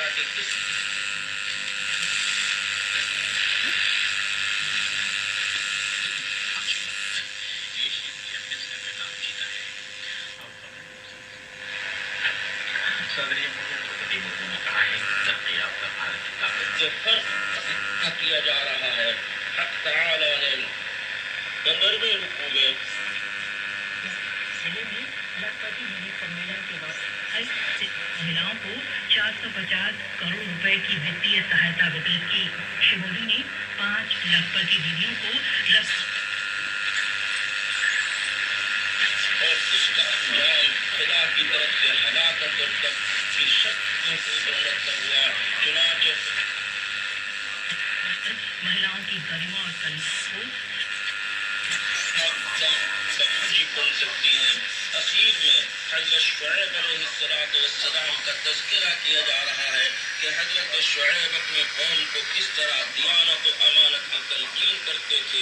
तरह के किस सदरी द्रौपदी मुर्मू ने कहा है कि तरक्की याफ्ता भारत की ताकत से फर्क किया जा रहा है। हक तआला ने 15वें रुकू में जिले में लखपति मिनी सम्मेलन के वक्त महिलाओं को 450 करोड़ रुपए की वित्तीय सहायता वितरित की। श्री मोदी ने 5 लखपति दीदियों को और इसका अंजाम खुदा की तरफ से हलाकत और तक की शक्तियों को बढ़ता हुआ चुनाचे महिलाओं की गरिमा और कल्याण को बन सकती हैं। अखीर में हजरत शुएब अलैहिस्सलाम का तज़किरा किया जा रहा है कि हजरत शुएब अपने कौम को किस तरह दियानत और अमानत की तलकीन करते थे।